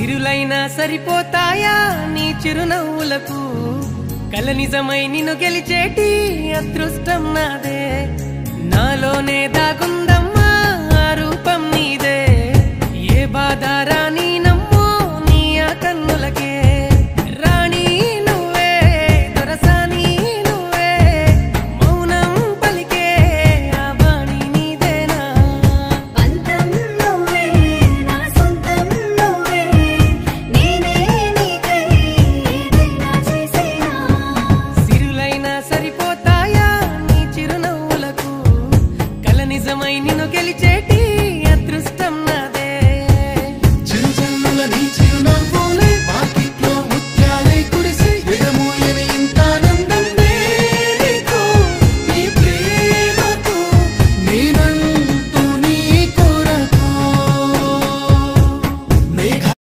సిరులైనా సరిపోతాయా నీ చిరునవ్వులకు కల నిజమై నిన్ను గెలిచేటి అదృష్టం నాదే నాలోనే దాగుందమ్మా ఆ రూపం నీదే ఏ బాధ రాని